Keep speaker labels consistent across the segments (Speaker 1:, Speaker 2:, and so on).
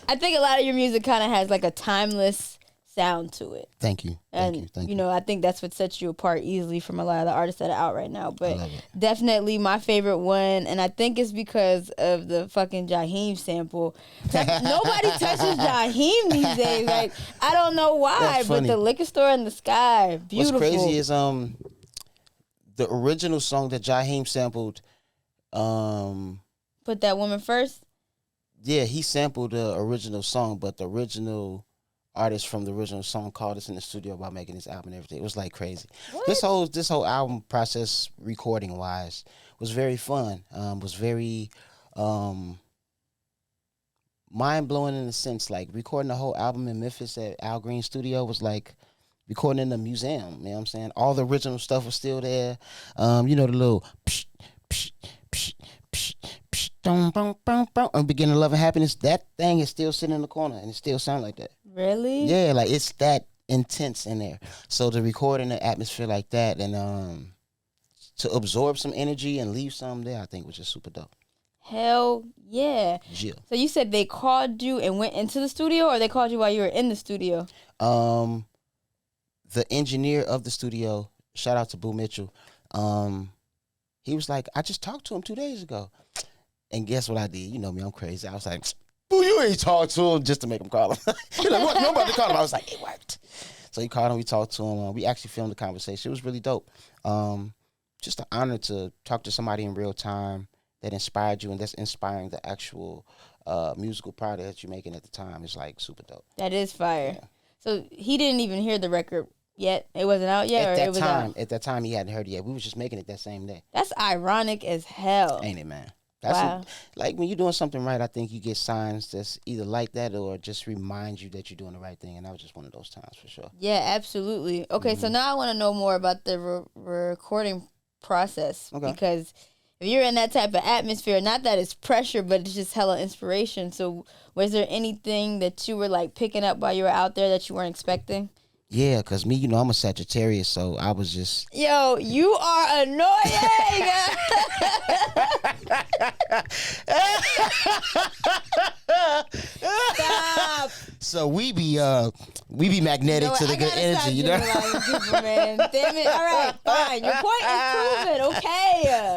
Speaker 1: I think a lot of your music kind of has like a timeless sound to it.
Speaker 2: Thank you.
Speaker 1: And, you know, I think that's what sets you apart easily from a lot of the artists that are out right now. But definitely my favorite one, and I think it's because of the fucking Jaheim sample. Nobody touches Jaheim these days. Like, I don't know why, but the Liquor Store in the Sky, beautiful.
Speaker 2: What's crazy is the original song that Jaheim sampled.
Speaker 1: Put That Woman First?
Speaker 2: Yeah, he sampled the original song, but the original artist from the original song called us in the studio about making this album and everything. It was like crazy.
Speaker 1: What?
Speaker 2: This whole album process, recording wise, was very fun. Was very mind blowing in a sense. Like recording the whole album in Memphis at Al Green Studio was like recording in a museum. You know what I'm saying? All the original stuff was still there. You know, the little psh, psh, psh, psh, psh, boom, boom, boom, boom, and Beginning of Love and Happiness. That thing is still sitting in the corner and it still sounds like that.
Speaker 1: Really?
Speaker 2: Yeah, like it's that intense in there. So to record in an atmosphere like that and to absorb some energy and leave some there, I think was just super dope.
Speaker 1: Hell yeah.
Speaker 2: Yeah.
Speaker 1: So you said they called you and went into the studio, or they called you while you were in the studio?
Speaker 2: The engineer of the studio, shout out to Boo Mitchell, he was like, I just talked to him 2 days ago. And guess what I did? You know me, I'm crazy. I was like, Boo, you ain't talked to him, just to make him call him. He's like, what? Nobody called him. I was like, it worked. So he called him, we talked to him. We actually filmed the conversation. It was really dope. Just an honor to talk to somebody in real time that inspired you and that's inspiring the actual musical product that you're making at the time. Is like super dope.
Speaker 1: That is fire.
Speaker 2: Yeah.
Speaker 1: So he didn't even hear the record yet? It wasn't out yet?
Speaker 2: At that time, he hadn't heard it yet. We was just making it that same day.
Speaker 1: That's ironic as hell.
Speaker 2: Ain't it, man? That's like when you're doing something right, I think you get signs that's either like that or just remind you that you're doing the right thing. And that was just one of those times for sure.
Speaker 1: Yeah, absolutely. Okay, so now I want to know more about the recording process. Okay. Because if you're in that type of atmosphere, not that it's pressure, but it's just hella inspiration. So was there anything that you were like picking up while you were out there that you weren't expecting?
Speaker 2: Yeah, because me, you know, I'm a Sagittarius, so I was just...
Speaker 1: Yo, you are annoying! Stop!
Speaker 2: So we be magnetic to the good energy, you know?
Speaker 1: People, man. Damn it. All right, fine. Your point is proven, okay?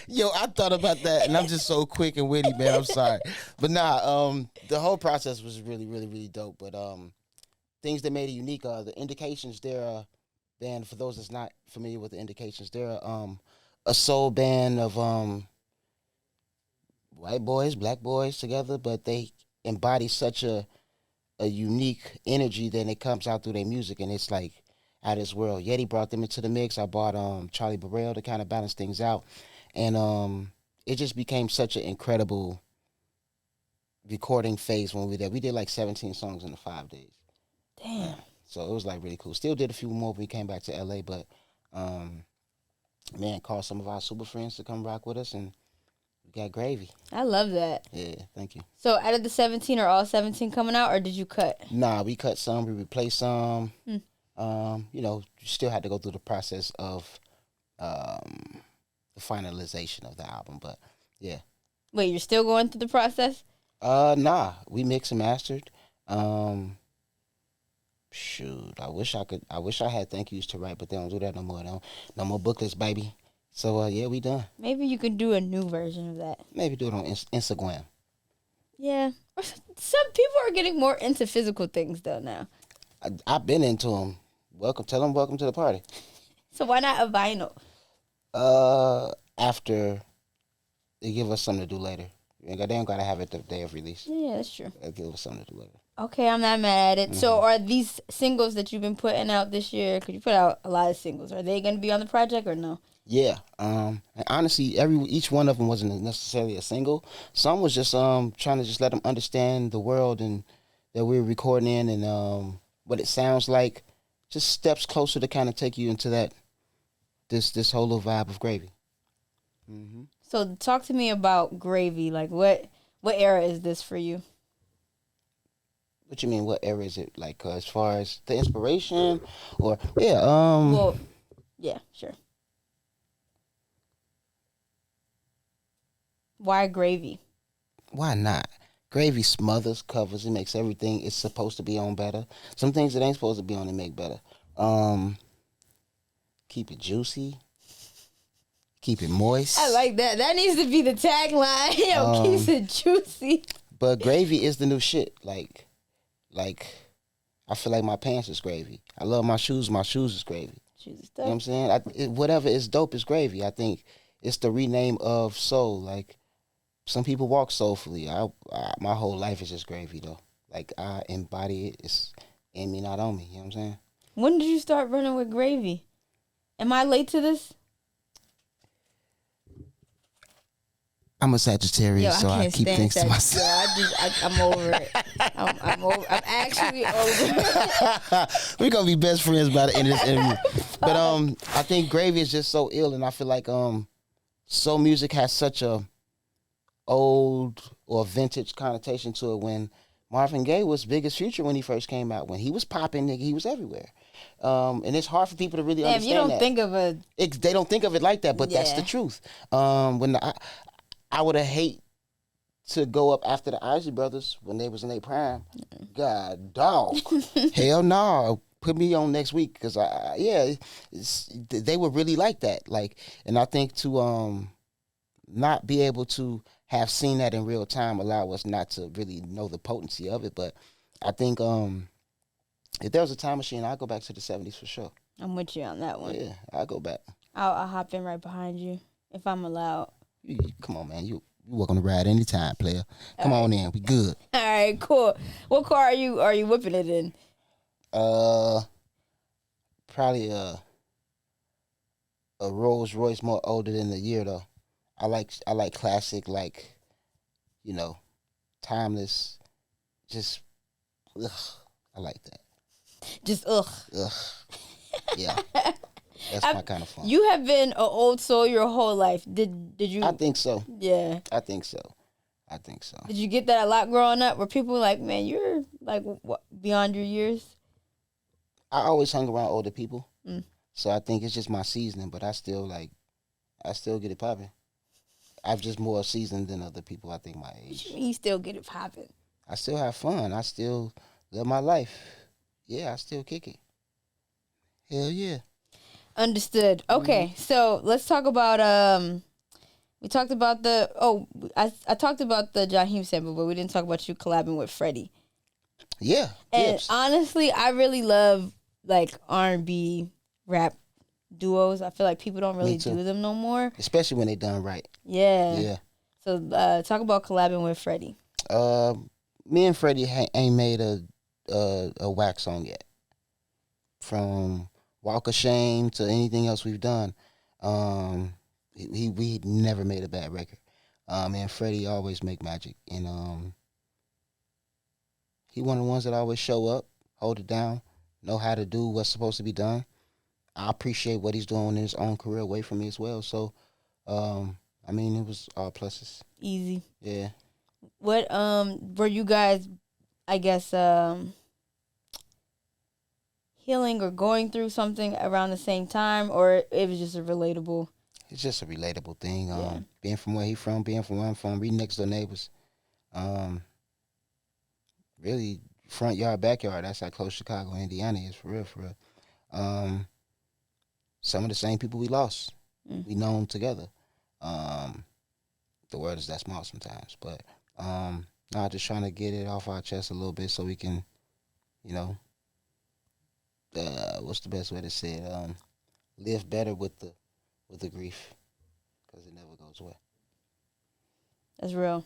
Speaker 2: Yo, I thought about that, and I'm just so quick and witty, man. I'm sorry, but the whole process was really, really, really dope. But things that made it unique are the Indications. They're a band, for those that's not familiar with the Indications, they're a soul band of white boys, black boys together, but they embody such a unique energy that it comes out through their music, and it's like out of this world. Yeti brought them into the mix. I bought Charlie Burrell to kind of balance things out. And it just became such an incredible recording phase when we were there. We did like 17 songs in the 5 days.
Speaker 1: Damn.
Speaker 2: So it was like really cool. Still did a few more when we came back to LA, but man, called some of our super friends to come rock with us, and we got gravy.
Speaker 1: I love that.
Speaker 2: Yeah, thank you.
Speaker 1: So out of the 17, are all 17 coming out, or did you cut?
Speaker 2: Nah, we cut some, we replaced some. You know, you still had to go through the process of the finalization of the album, but yeah.
Speaker 1: Wait, you're still going through the process?
Speaker 2: Nah, we mixed and mastered. Shoot, I wish I had thank yous to write, but they don't do that no more. No more booklets, baby. So yeah, we done.
Speaker 1: Maybe you could do a new version of that.
Speaker 2: Maybe do it on Instagram.
Speaker 1: Yeah, some people are getting more into physical things though now.
Speaker 2: I've been into them. Tell them welcome to the party.
Speaker 1: So why not a vinyl?
Speaker 2: After they give us something to do later. They don't gotta have it the day of release.
Speaker 1: Yeah, that's true.
Speaker 2: They'll give us something to do later.
Speaker 1: Okay, I'm not mad at it. So are these singles that you've been putting out this year, because you put out a lot of singles, are they going to be on the project or no?
Speaker 2: Yeah. And honestly, each one of them wasn't necessarily a single. Some was just trying to just let them understand the world and that we're recording in and what it sounds like. Just steps closer to kind of take you into that this whole little vibe of gravy. Mm-hmm.
Speaker 1: So talk to me about gravy. Like what era is this for you?
Speaker 2: What you mean? What era is it? Like as far as the inspiration, or yeah?
Speaker 1: Well, yeah, sure. Why Gravy?
Speaker 2: Why not? Gravy smothers, covers, it makes everything it's supposed to be on better. Some things that ain't supposed to be on it make better. Keep it juicy. Keep it moist.
Speaker 1: I like that. That needs to be the tagline. Yo, keeps it juicy.
Speaker 2: But gravy is the new shit. Like I feel like my pants is gravy. I love my shoes. My shoes is gravy.
Speaker 1: Shoes is dope.
Speaker 2: You know what I'm saying? Whatever is dope is gravy. I think it's the rename of soul. Like some people walk soulfully. My whole life is just gravy though. Like I embody it. It's in me, not on me. You know what I'm saying?
Speaker 1: When did you start running with gravy? Am I late to this?
Speaker 2: I'm a Sagittarius, so I keep things to myself.
Speaker 1: I'm over it. I'm actually over it.
Speaker 2: We're gonna be best friends by the end of this interview. But I think gravy is just so ill, and I feel like soul music has such a old or vintage connotation to it. When Marvin Gaye was big as Future when he first came out, when he was popping, nigga, he was everywhere. And it's hard for people to really understand.
Speaker 1: You don't
Speaker 2: that.
Speaker 1: think of
Speaker 2: They don't think of it like that, but that's the truth. I would have hate to go up after the Isley Brothers when they was in their prime. God, dog. Hell no. Put me on next week because they were really like that. Like, and I think to not be able to have seen that in real time allow us not to really know the potency of it. But I think if there was a time machine, I'd go back to the 70s for sure.
Speaker 1: I'm with you on that one.
Speaker 2: Yeah, I'll go back.
Speaker 1: I'll hop in right behind you if I'm allowed.
Speaker 2: Come on, man. You welcome to ride anytime, player. Come on in. We good.
Speaker 1: All right, cool. What car are you whipping it in?
Speaker 2: Probably a Rolls Royce, more older than the year though. I like classic, like, you know, timeless. Just I like that.
Speaker 1: Just
Speaker 2: Yeah. That's my kind of fun.
Speaker 1: You have been an old soul your whole life. Did you?
Speaker 2: I think so.
Speaker 1: Yeah.
Speaker 2: I think so.
Speaker 1: Did you get that a lot growing up? Where people were like, man, you're like what, beyond your years?
Speaker 2: I always hung around older people. So I think it's just my seasoning, but I still get it popping. I'm just more seasoned than other people, I think, my age.
Speaker 1: You still get it popping.
Speaker 2: I still have fun. I still live my life. Yeah, I still kick it. Hell yeah.
Speaker 1: Understood. Okay, so let's talk about we talked about I talked about the Jaheim sample, but we didn't talk about you collabing with Freddie.
Speaker 2: Yeah.
Speaker 1: And
Speaker 2: Gibbs.
Speaker 1: honestly, I really love like R&B rap duos. I feel like people don't really do them no more,
Speaker 2: especially when they done right.
Speaker 1: Yeah.
Speaker 2: Yeah.
Speaker 1: So talk about collabing with Freddie.
Speaker 2: Me and Freddie ain't made a whack song yet. From Walk of Shame to anything else we've done, we never made a bad record. And Freddie always make magic, and he one of the ones that always show up, hold it down, know how to do what's supposed to be done. I appreciate what he's doing in his own career away from me as well. So, I mean, it was all pluses.
Speaker 1: Easy.
Speaker 2: Yeah.
Speaker 1: What were you guys, I guess, healing or going through something around the same time, or it was just a relatable?
Speaker 2: It's just a relatable thing. Being from where he from, being from where I'm from, we next door neighbors. Really, front yard, backyard. That's how close Chicago, Indiana is, for real, for real. Some of the same people we lost, we known together. The world is that small sometimes, but just trying to get it off our chest a little bit so we can, you know, what's the best way to say it? Live better with the grief, because it never goes away.
Speaker 1: That's real.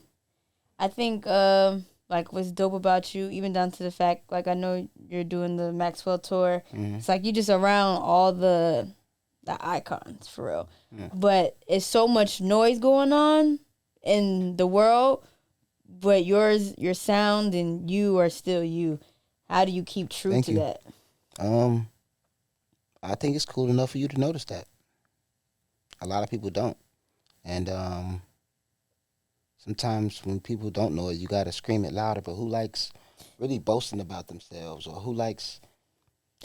Speaker 1: I think like what's dope about you, even down to the fact, like I know you're doing the Maxwell tour. It's like you just around all the icons for real. But it's so much noise going on in the world, but your sound and you are still you. How do you keep true to that?
Speaker 2: I think it's cool enough for you to notice that. A lot of people don't. And sometimes when people don't know it, you got to scream it louder. But who likes really boasting about themselves, or who likes...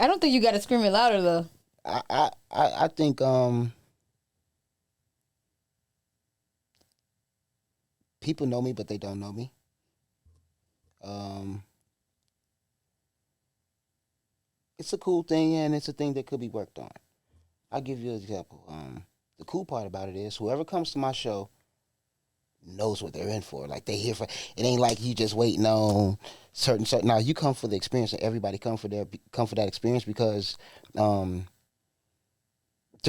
Speaker 1: I don't think you got to scream it louder, though.
Speaker 2: I think people know me, but they don't know me. It's a cool thing, and it's a thing that could be worked on. I'll give you an example. The cool part about it is whoever comes to my show knows what they're in for. Like, they here for it. Ain't like you just waiting on certain. Now you come for the experience, and everybody come for that experience because there are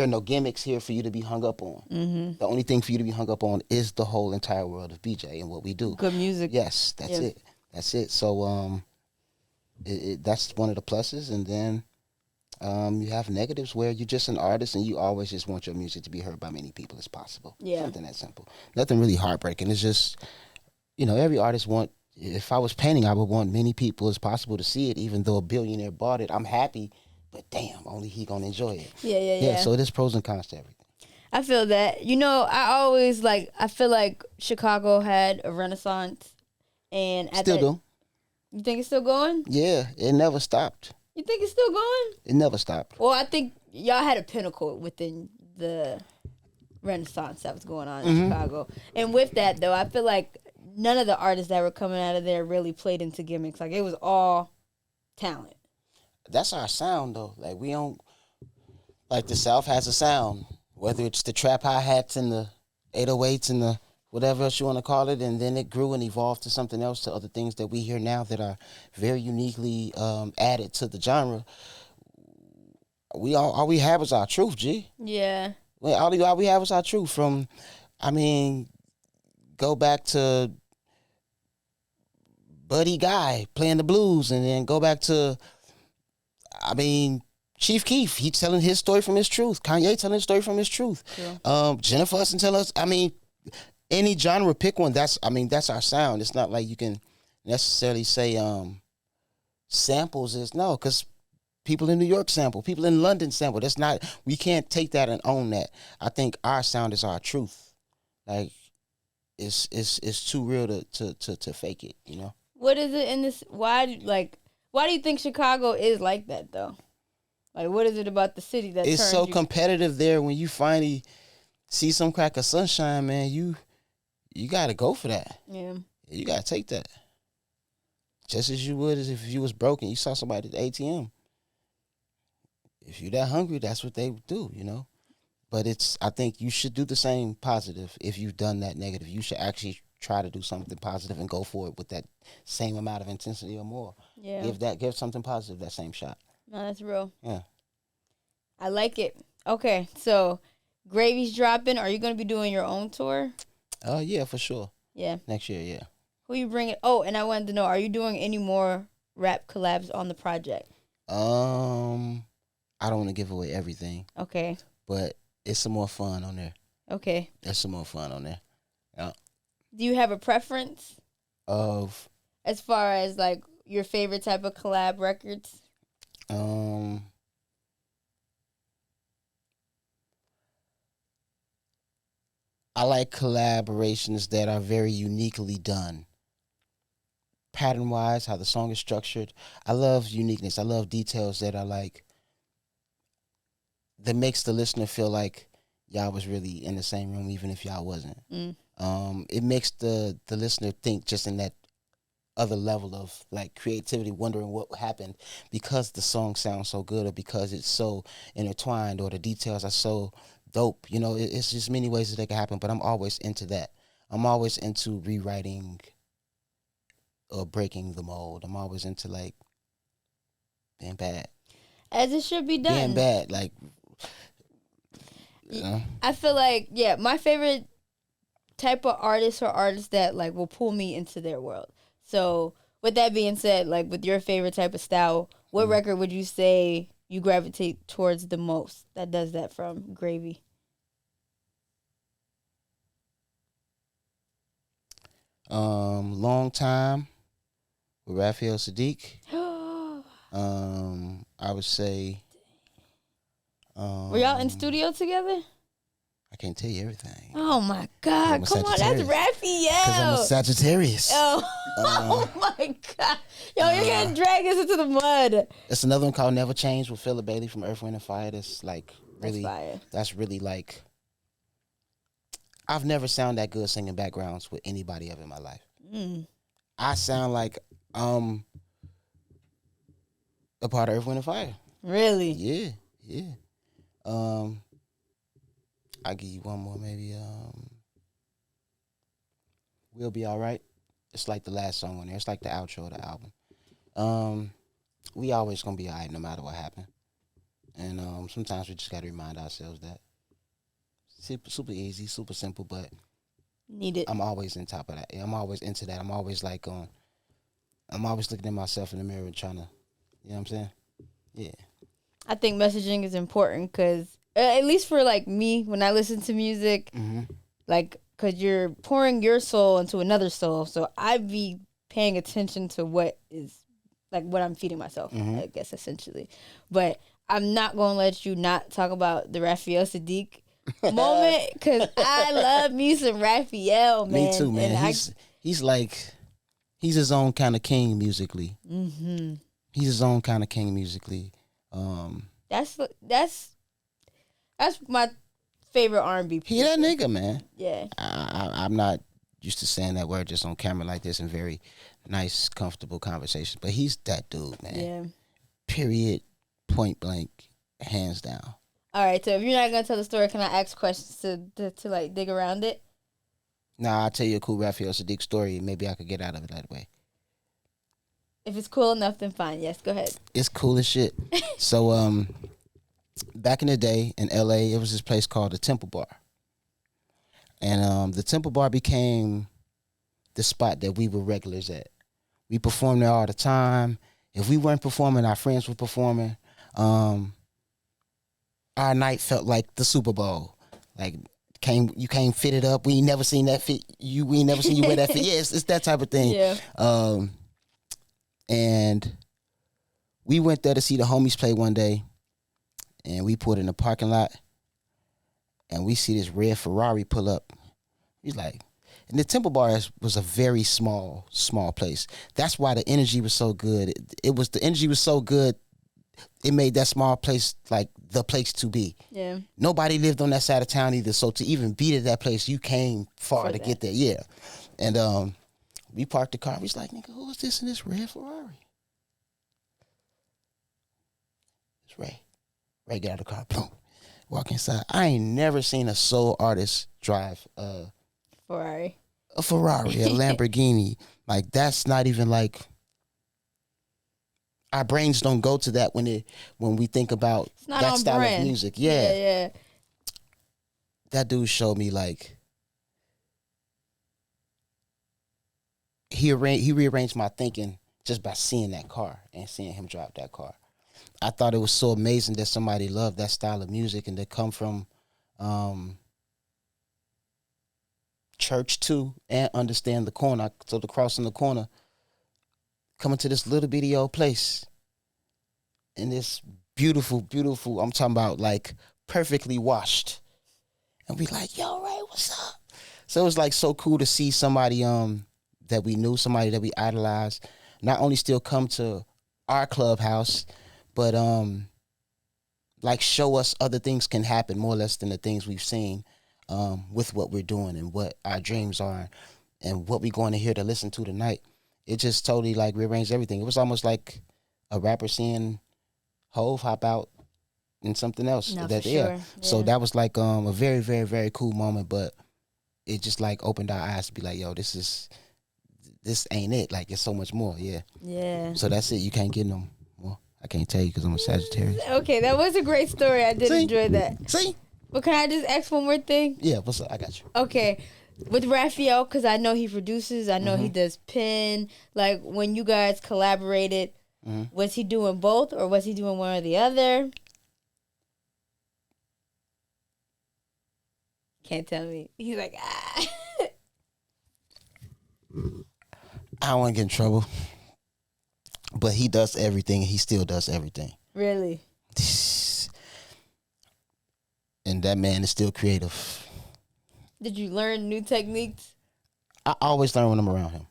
Speaker 2: no gimmicks here for you to be hung up on. Mm-hmm. The only thing for you to be hung up on is the whole entire world of BJ and what we do.
Speaker 1: Good music.
Speaker 2: Yes, that's it. That's it. So that's one of the pluses, and then you have negatives where you're just an artist and you always just want your music to be heard by many people as possible. Yeah. Something that simple. Nothing really heartbreaking. It's just, every artist if I was painting, I would want many people as possible to see it, even though a billionaire bought it. I'm happy, but damn, only he gonna enjoy it. Yeah. So there's pros and cons to everything.
Speaker 1: I feel that. I feel like Chicago had a renaissance, and
Speaker 2: still do.
Speaker 1: You think it's still going?
Speaker 2: Yeah, it never stopped.
Speaker 1: You think it's still going?
Speaker 2: It never stopped.
Speaker 1: Well, I think y'all had a pinnacle within the renaissance that was going on in Chicago. And with that, though, I feel like none of the artists that were coming out of there really played into gimmicks. Like, it was all talent.
Speaker 2: That's our sound, though. Like, we don't... Like, the South has a sound. Whether it's the trap hi-hats and the 808s and the whatever else you want to call it, and then it grew and evolved to something else, to other things that we hear now that are very uniquely added to the genre. All we have is our truth, G.
Speaker 1: Yeah.
Speaker 2: All we have is our truth. From, go back to Buddy Guy playing the blues, and then go back to, Chief Keef, he's telling his story from his truth. Kanye telling his story from his truth. Yeah. Jennifer Hudson tell us, any genre, pick one. That's our sound. It's not like you can necessarily say samples is no, because people in New York sample, people in London sample. That's not. We can't take that and own that. I think our sound is our truth. Like, it's too real to fake it.
Speaker 1: What is it in this? Why do you think Chicago is like that though? Like, what is it about the city that
Speaker 2: it's so competitive there? When you finally see some crack of sunshine, man, you got to go for that. Yeah. You got to take that. Just as you would as if you was broken. You saw somebody at the ATM. If you're that hungry, that's what they do, But I think you should do the same positive. If you've done that negative, you should actually try to do something positive and go for it with that same amount of intensity or more. Yeah. Give something positive that same shot.
Speaker 1: No, that's real.
Speaker 2: Yeah.
Speaker 1: I like it. Okay, so Gravy's dropping. Are you going to be doing your own tour?
Speaker 2: Yeah, for sure.
Speaker 1: Yeah.
Speaker 2: Next year, yeah.
Speaker 1: Who you bringing? Oh, and I wanted to know, are you doing any more rap collabs on the project?
Speaker 2: I don't want to give away everything.
Speaker 1: Okay.
Speaker 2: But it's some more fun on there.
Speaker 1: Okay.
Speaker 2: There's some more fun on there. Yeah.
Speaker 1: Do you have a preference?
Speaker 2: Of?
Speaker 1: As far as, like, your favorite type of collab records?
Speaker 2: I like collaborations that are very uniquely done. Pattern-wise, how the song is structured. I love uniqueness. I love details that are like, that makes the listener feel like y'all was really in the same room, even if y'all wasn't. It makes the listener think just in that other level of like creativity, wondering what happened because the song sounds so good, or because it's so intertwined, or the details are so dope. It's just many ways that they can happen, but I'm always into that. I'm always into rewriting or breaking the mold. I'm always into like being bad.
Speaker 1: As it should be done.
Speaker 2: Being bad, like,
Speaker 1: I feel like, my favorite type of artists are artists that like will pull me into their world. So with that being said, like with your favorite type of style, what record would you say you gravitate towards the most that does that from Gravy?
Speaker 2: Long Time with Rafael Siddique. I would say.
Speaker 1: Were y'all in studio together?
Speaker 2: I can't tell you everything.
Speaker 1: Oh my God! Come on, that's Rafael.
Speaker 2: Because I'm a Sagittarius.
Speaker 1: Oh my God! Yo, you're gonna drag us into the mud.
Speaker 2: It's another one called Never Change with Philip Bailey from Earth, Wind and Fire. That's like really. That's really like. I've never sounded that good singing backgrounds with anybody ever in my life. I sound like a part of Earth, Wind, and Fire.
Speaker 1: Really?
Speaker 2: Yeah, yeah. I'll give you one more, maybe. We'll Be Alright. It's like the last song on there. It's like the outro of the album. We always gonna be alright no matter what happens. And sometimes we just gotta remind ourselves that. Super easy, super simple, but
Speaker 1: need it.
Speaker 2: I'm always on top of that. I'm always into that. I'm always I'm always looking at myself in the mirror and trying to, you know what I'm saying? Yeah.
Speaker 1: I think messaging is important because, at least for like me, when I listen to music, like, because you're pouring your soul into another soul. So I be paying attention to what is, like, what I'm feeding myself, I guess, essentially. But I'm not going to let you not talk about the Rafael Siddique moment because I love me some Raphael, man.
Speaker 2: Me too, man. And he's his own kind of king musically. He's his own kind of king musically.
Speaker 1: That's my favorite R&B.
Speaker 2: He that nigga, man.
Speaker 1: Yeah.
Speaker 2: I'm not used to saying that word just on camera like this in very nice, comfortable conversations, but he's that dude, man.
Speaker 1: Yeah.
Speaker 2: Period. Point blank. Hands down.
Speaker 1: All right, so if you're not gonna tell the story, can I ask questions to like dig around it?
Speaker 2: Nah, I'll tell you a cool Rafael Siddique story, and maybe I could get out of it that way.
Speaker 1: If it's cool enough, then fine. Yes, go ahead.
Speaker 2: It's cool as shit. So, back in the day in LA, it was this place called the Temple Bar. And the Temple Bar became the spot that we were regulars at. We performed there all the time. If we weren't performing, our friends were performing. Our night felt like the Super Bowl. Like, you came fitted up. We ain't never seen that fit. We ain't never seen you wear that fit. Yeah, it's that type of thing.
Speaker 1: Yeah.
Speaker 2: And we went there to see the homies play one day, and we pulled in the parking lot, and we see this red Ferrari pull up. He's like, and the Temple Bar was a very small place. That's why the energy was so good. The energy was so good. It made that small place like the place to be.
Speaker 1: Yeah.
Speaker 2: Nobody lived on that side of town either. So to even be at that place, you came far to get there. Yeah. And we parked the car. We was like, nigga, who is this in this red Ferrari? It's Ray. Ray get out of the car. Boom. Walk inside. I ain't never seen a soul artist drive a Ferrari, a Lamborghini. Like, that's not even like, our brains don't go to that when we think about that style of music. Yeah. That dude showed me, like, he rearranged my thinking just by seeing that car and seeing him drive that car. I thought it was so amazing that somebody loved that style of music and to come from church too and understand the corner. So the crossing the corner, coming to this little bitty old place in this beautiful, beautiful, I'm talking about like perfectly washed. And we like, yo, Ray, what's up? So it was like so cool to see somebody that we knew, somebody that we idolized, not only still come to our clubhouse, but like show us other things can happen more or less than the things we've seen with what we're doing and what our dreams are and what we're going to hear to listen to tonight. It just totally like rearranged everything. It was almost like a rapper seeing Hove hop out in something else.
Speaker 1: No, for sure. Yeah.
Speaker 2: So that was like a very, very, very cool moment, but it just like opened our eyes to be like, yo, this ain't it. Like, it's so much more. Yeah.
Speaker 1: Yeah.
Speaker 2: So that's it. You can't get no more. I can't tell you because I'm a Sagittarius.
Speaker 1: Okay, that was a great story. I did enjoy that.
Speaker 2: See?
Speaker 1: But can I just ask one more thing?
Speaker 2: Yeah, what's up? I got you.
Speaker 1: Okay. With Rafael, because I know he produces, I know he does pen. Like, when you guys collaborated, was he doing both or was he doing one or the other? Can't tell me. He's like, ah.
Speaker 2: I don't want to get in trouble. But he does everything. He still does everything.
Speaker 1: Really?
Speaker 2: And that man is still creative.
Speaker 1: Did you learn new techniques?
Speaker 2: I always learn when I'm around him.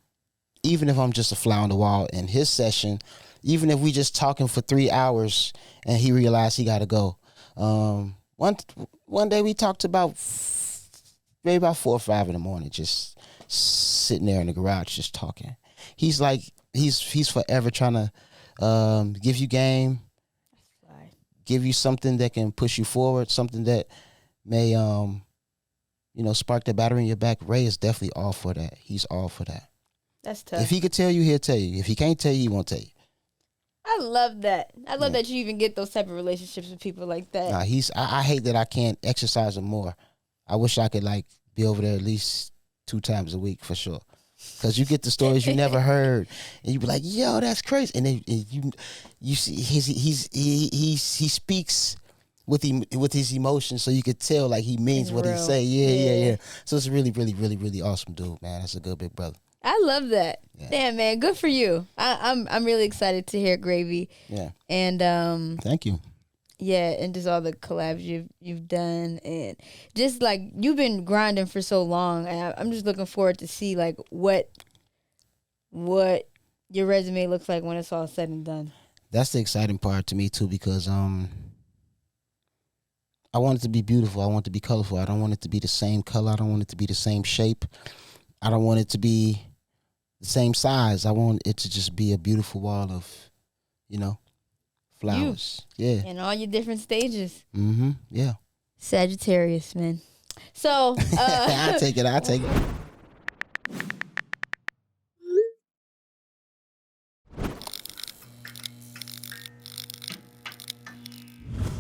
Speaker 2: Even if I'm just a fly on the wall in his session, even if we just talking for 3 hours and he realized he got to go. One day we talked about maybe about 4 or 5 in the morning, just sitting there in the garage, just talking. He's like, he's forever trying to give you game, give you something that can push you forward, something that may, spark the battery in your back. Ray is definitely all for that. He's all for that.
Speaker 1: That's tough.
Speaker 2: If he could tell you, he'll tell you. If he can't tell you, he won't tell you.
Speaker 1: I love that. I love that you even get those type of relationships with people like that.
Speaker 2: Nah, I hate that I can't exercise him more. I wish I could like be over there at least 2 times a week for sure. Cause you get the stories you never heard, and you be like, "Yo, that's crazy." And then you see he speaks with his emotions, so you could tell like he means what he say. Yeah. So it's really, really, really, really awesome, dude, man. That's a good big brother.
Speaker 1: I love that. Yeah. Damn, man, good for you. I'm really excited to hear Gravy.
Speaker 2: Yeah.
Speaker 1: And
Speaker 2: thank you.
Speaker 1: Yeah, and just all the collabs you've done, and just like you've been grinding for so long, and I'm just looking forward to see like what your resume looks like when it's all said and done.
Speaker 2: That's the exciting part to me too, because I want it to be beautiful. I want it to be colorful. I don't want it to be the same color. I don't want it to be the same shape. I don't want it to be the same size. I want it to just be a beautiful wall of, flowers. Yeah.
Speaker 1: In all your different stages.
Speaker 2: Mm-hmm. Yeah.
Speaker 1: Sagittarius, man. So
Speaker 2: I take it.